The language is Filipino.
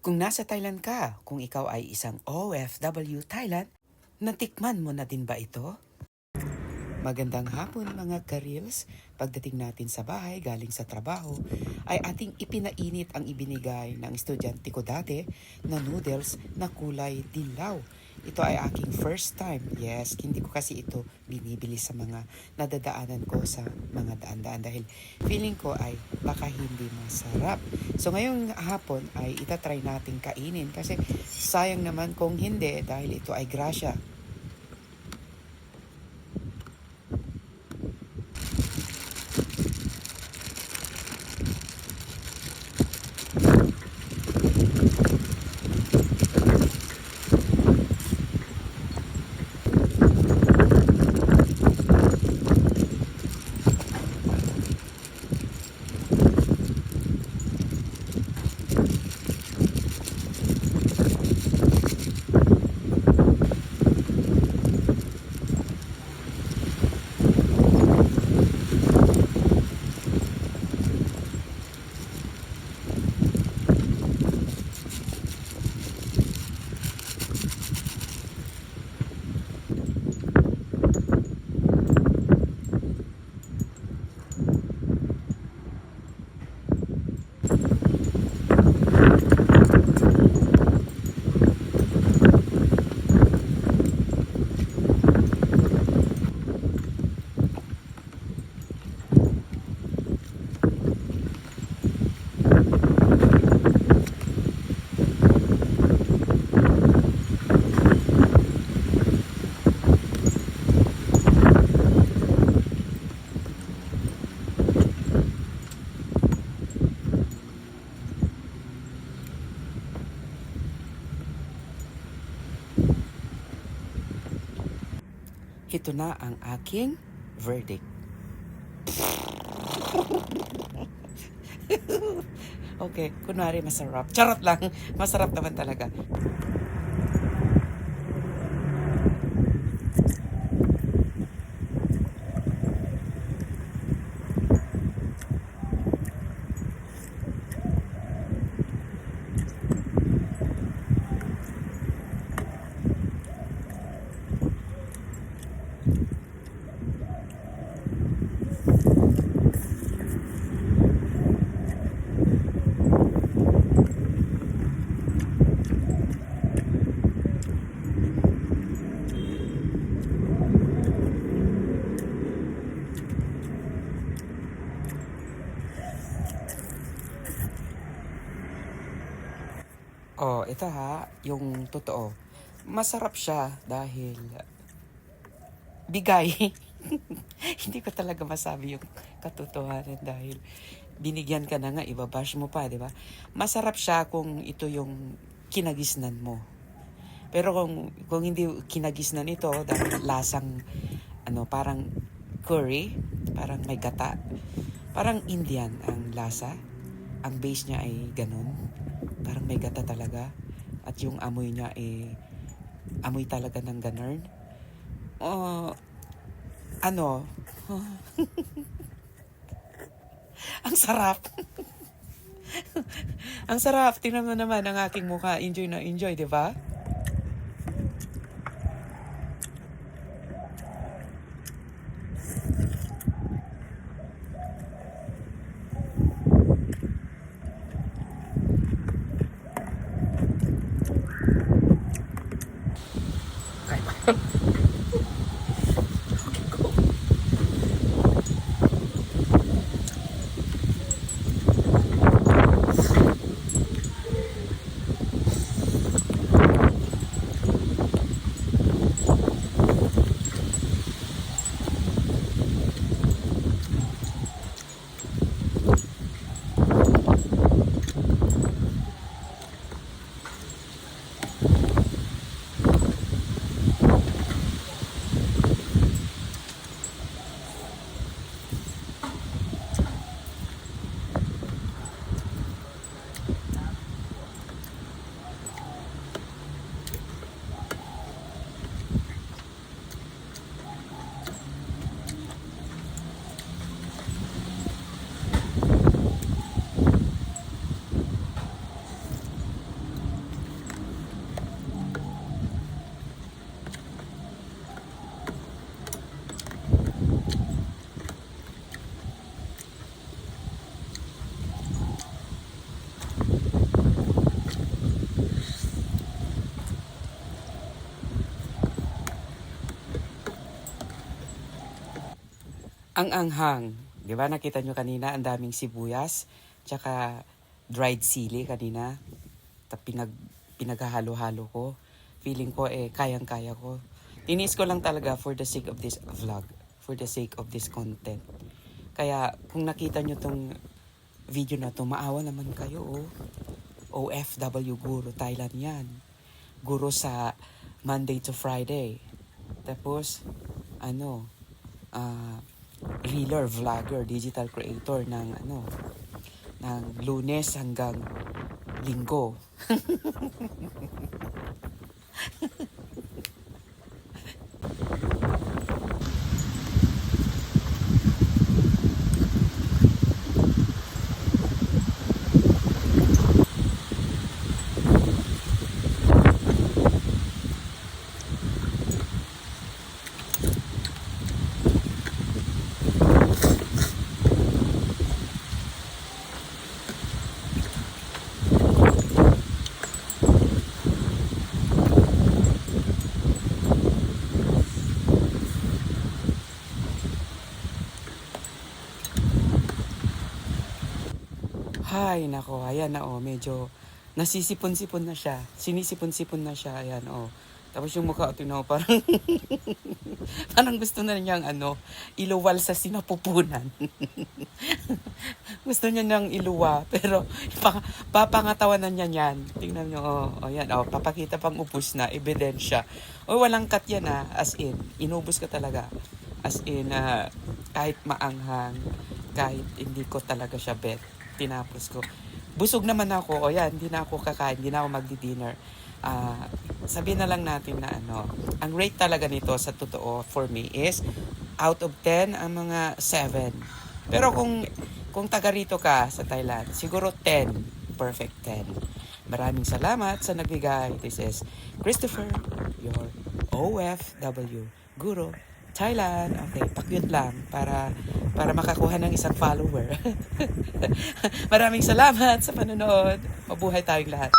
Kung nasa Thailand ka, kung ikaw ay isang OFW Thailand, natikman mo na din ba ito? Magandang hapon mga ka-reels. Pagdating natin sa bahay galing sa trabaho, ay ating ipinainit ang ibinigay ng estudyante ko dati na noodles na kulay dilaw. Ito ay aking first time. Yes, hindi ko kasi ito binibili sa mga nadadaanan ko sa mga daan-daan dahil feeling ko ay baka hindi masarap. So ngayong hapon ay itatry natin kainin kasi sayang naman kung hindi dahil ito ay grasya. Ito na ang aking verdict. Okay, kunwari masarap. Charot lang, masarap naman talaga. Oh, ito ha, yung totoo. Masarap siya dahil bigay. Hindi ko talaga masabi yung katotohanan dahil binigyan ka na nga, ibabash mo pa, di ba? Masarap siya kung ito yung kinagisnan mo. Pero kung hindi kinagisnan ito, dahil lasang, parang curry, parang may gata, parang Indian ang lasa. Ang base niya ay ganun. Parang may gata talaga. At yung amoy niya ay amoy talaga ng ganun. Ang sarap. Ang sarap. Tingnan mo naman ang aking mukha. Enjoy na enjoy, di ba? Ang anghang. Di ba nakita nyo kanina, ang daming sibuyas, tsaka dried sili kanina. Pinaghahalo-halo ko. Feeling ko kayang-kaya ko. Tinis ko lang talaga for the sake of this vlog. For the sake of this content. Kaya kung nakita nyo tong video na to, maawa naman kayo OFW guru, Thailand yan. Guru sa Monday to Friday. Tapos, reeler, vlogger, digital creator ng Lunes hanggang Linggo. Hay, nako, ayan na medyo nasisipon-sipon na siya. Sinisipon-sipon na siya, ayan Tapos yung mukha, tingnan mo, parang parang gusto na niyang iluwal sa sinapupunan. Gusto niya nang iluwa, pero papangatawanan niya niyan. Tingnan niyo, ayan, papakita pang ubus na, ebidensya. Walang cut yan as in, inubos ka talaga. As in, kahit maanghang, kahit hindi ko talaga siya bet, tinapos ko. Busog naman ako, hindi na ako kakain, hindi na ako magdi-dinner. Sabihin na lang natin na ang rate talaga nito sa totoo for me is out of 10 ang mga 7. Pero kung taga rito ka sa Thailand, siguro 10, perfect 10. Maraming salamat sa nagbigay. This is Christopher, your OFW Guru Thailand. Okay, pakyut lang para makakuha ng isang follower. Maraming salamat sa panonood. Mabuhay tayong lahat.